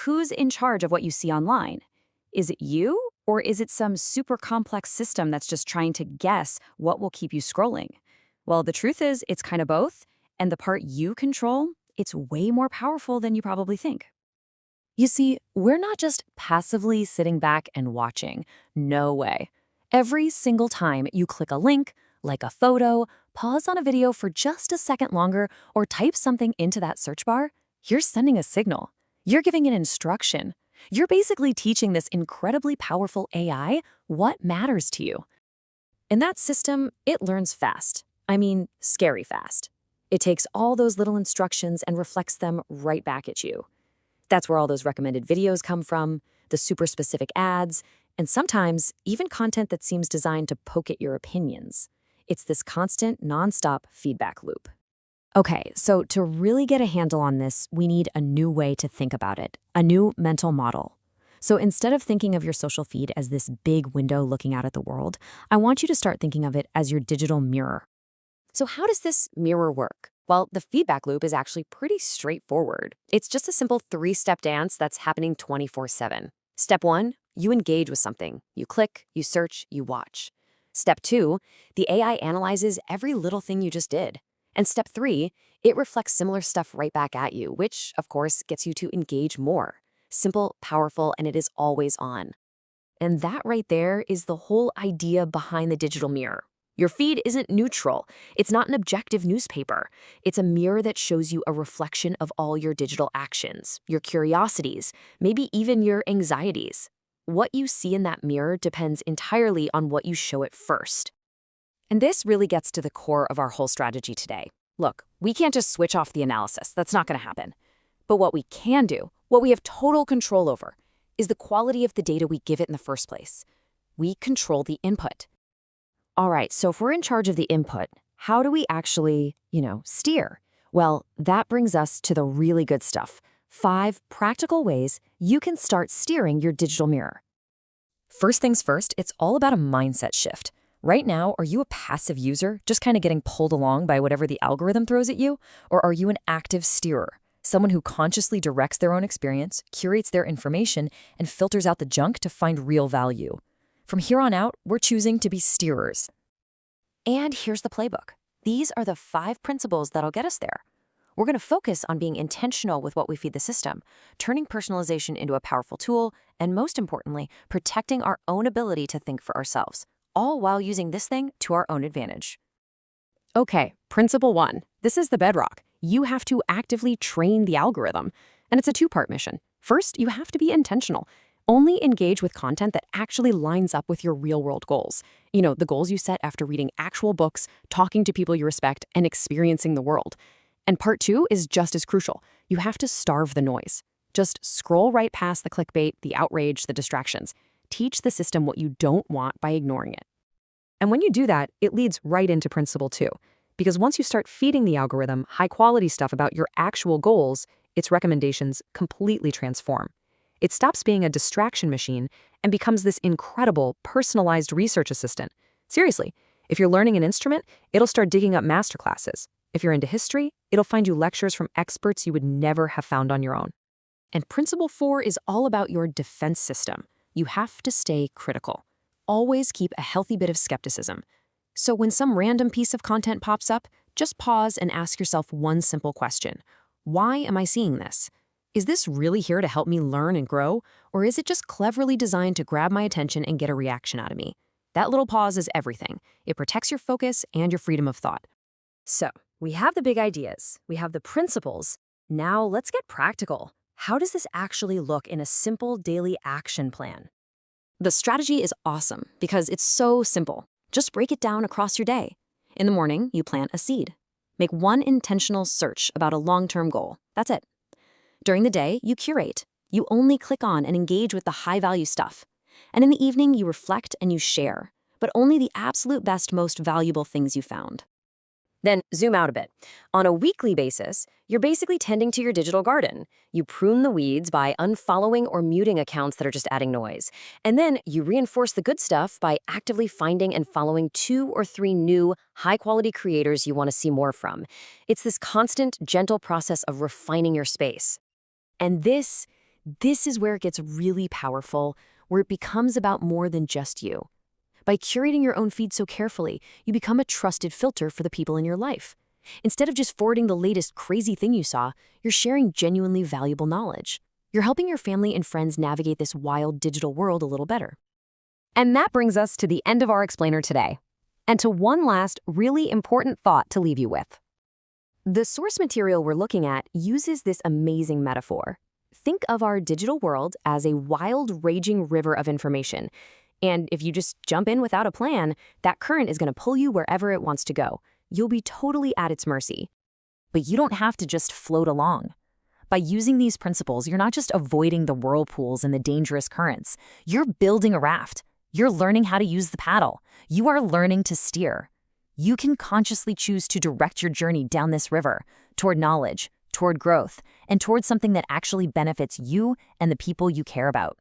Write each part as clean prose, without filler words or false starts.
who's in charge of what you see online? Is it you, or is it some super complex system that's just trying to guess what will keep you scrolling? Well, the truth is, it's kind of both, and the part you control, it's way more powerful than you probably think. You see, we're not just passively sitting back and watching. No way. Every single time you click a link, like a photo, pause on a video for just a second longer, or type something into that search bar, you're sending a signal. You're giving an instruction. You're basically teaching this incredibly powerful AI what matters to you. And that system, it learns fast. I mean, scary fast. It takes all those little instructions and reflects them right back at you. That's where all those recommended videos come from, the super specific ads, and sometimes even content that seems designed to poke at your opinions. It's this constant, nonstop feedback loop. Okay, so to really get a handle on this, we need a new way to think about it, a new mental model. So instead of thinking of your social feed as this big window looking out at the world, I want you to start thinking of it as your digital mirror. So how does this mirror work? Well, the feedback loop is actually pretty straightforward. It's just a simple 3-step dance that's happening 24/7. Step 1, you engage with something. You click, you search, you watch. Step 2, the AI analyzes every little thing you just did. And step 3, it reflects similar stuff right back at you, which, of course, gets you to engage more. Simple, powerful, and it is always on. And that right there is the whole idea behind the digital mirror. Your feed isn't neutral. It's not an objective newspaper. It's a mirror that shows you a reflection of all your digital actions, your curiosities, maybe even your anxieties. What you see in that mirror depends entirely on what you show it first. And this really gets to the core of our whole strategy today. Look, we can't just switch off the analysis. That's not going to happen. But what we can do, what we have total control over, is the quality of the data we give it in the first place. We control the input. All right, so if we're in charge of the input, how do we actually, steer? Well, that brings us to the really good stuff. 5 practical ways you can start steering your digital mirror. First things first, it's all about a mindset shift. Right now, are you a passive user, just kind of getting pulled along by whatever the algorithm throws at you? Or are you an active steerer, someone who consciously directs their own experience, curates their information, and filters out the junk to find real value? From here on out, we're choosing to be steerers. And here's the playbook. These are the 5 principles that'll get us there. We're going to focus on being intentional with what we feed the system, turning personalization into a powerful tool, and most importantly, protecting our own ability to think for ourselves, all while using this thing to our own advantage. Okay, principle 1. This is the bedrock. You have to actively train the algorithm. And it's a 2-part mission. First, you have to be intentional. Only engage with content that actually lines up with your real-world goals. The goals you set after reading actual books, talking to people you respect, and experiencing the world. And part 2 is just as crucial. You have to starve the noise. Just scroll right past the clickbait, the outrage, the distractions. Teach the system what you don't want by ignoring it. And when you do that, it leads right into principle 2. Because once you start feeding the algorithm high-quality stuff about your actual goals, its recommendations completely transform. It stops being a distraction machine and becomes this incredible, personalized research assistant. Seriously, if you're learning an instrument, it'll start digging up masterclasses. If you're into history, it'll find you lectures from experts you would never have found on your own. And principle 4 is all about your defense system. You have to stay critical. Always keep a healthy bit of skepticism. So when some random piece of content pops up, just pause and ask yourself one simple question. Why am I seeing this? Is this really here to help me learn and grow, or is it just cleverly designed to grab my attention and get a reaction out of me? That little pause is everything. It protects your focus and your freedom of thought. So, we have the big ideas, we have the principles. Now let's get practical. How does this actually look in a simple daily action plan? The strategy is awesome because it's so simple. Just break it down across your day. In the morning, you plant a seed. Make one intentional search about a long-term goal. That's it. During the day, you curate. You only click on and engage with the high-value stuff. And in the evening, you reflect and you share, but only the absolute best, most valuable things you found. Then zoom out a bit. On a weekly basis, you're basically tending to your digital garden. You prune the weeds by unfollowing or muting accounts that are just adding noise. And then you reinforce the good stuff by actively finding and following 2 or 3 new, high-quality creators you want to see more from. It's this constant, gentle process of refining your space. And this This is where it gets really powerful, where it becomes about more than just you. By curating your own feed so carefully, you become a trusted filter for the people in your life. Instead of just forwarding the latest crazy thing you saw, you're sharing genuinely valuable knowledge. You're helping your family and friends navigate this wild digital world a little better. And that brings us to the end of our explainer today, and to one last really important thought to leave you with. The source material we're looking at uses this amazing metaphor. Think of our digital world as a wild, raging river of information. And if you just jump in without a plan, that current is going to pull you wherever it wants to go. You'll be totally at its mercy. But you don't have to just float along. By using these principles, you're not just avoiding the whirlpools and the dangerous currents. You're building a raft. You're learning how to use the paddle. You are learning to steer. You can consciously choose to direct your journey down this river, toward knowledge, toward growth, and toward something that actually benefits you and the people you care about.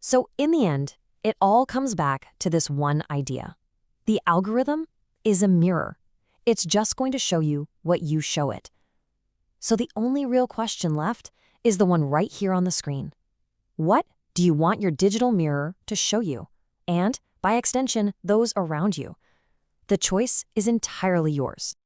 So in the end, it all comes back to this one idea. The algorithm is a mirror. It's just going to show you what you show it. So the only real question left is the one right here on the screen. What do you want your digital mirror to show you? And, by extension, those around you? The choice is entirely yours.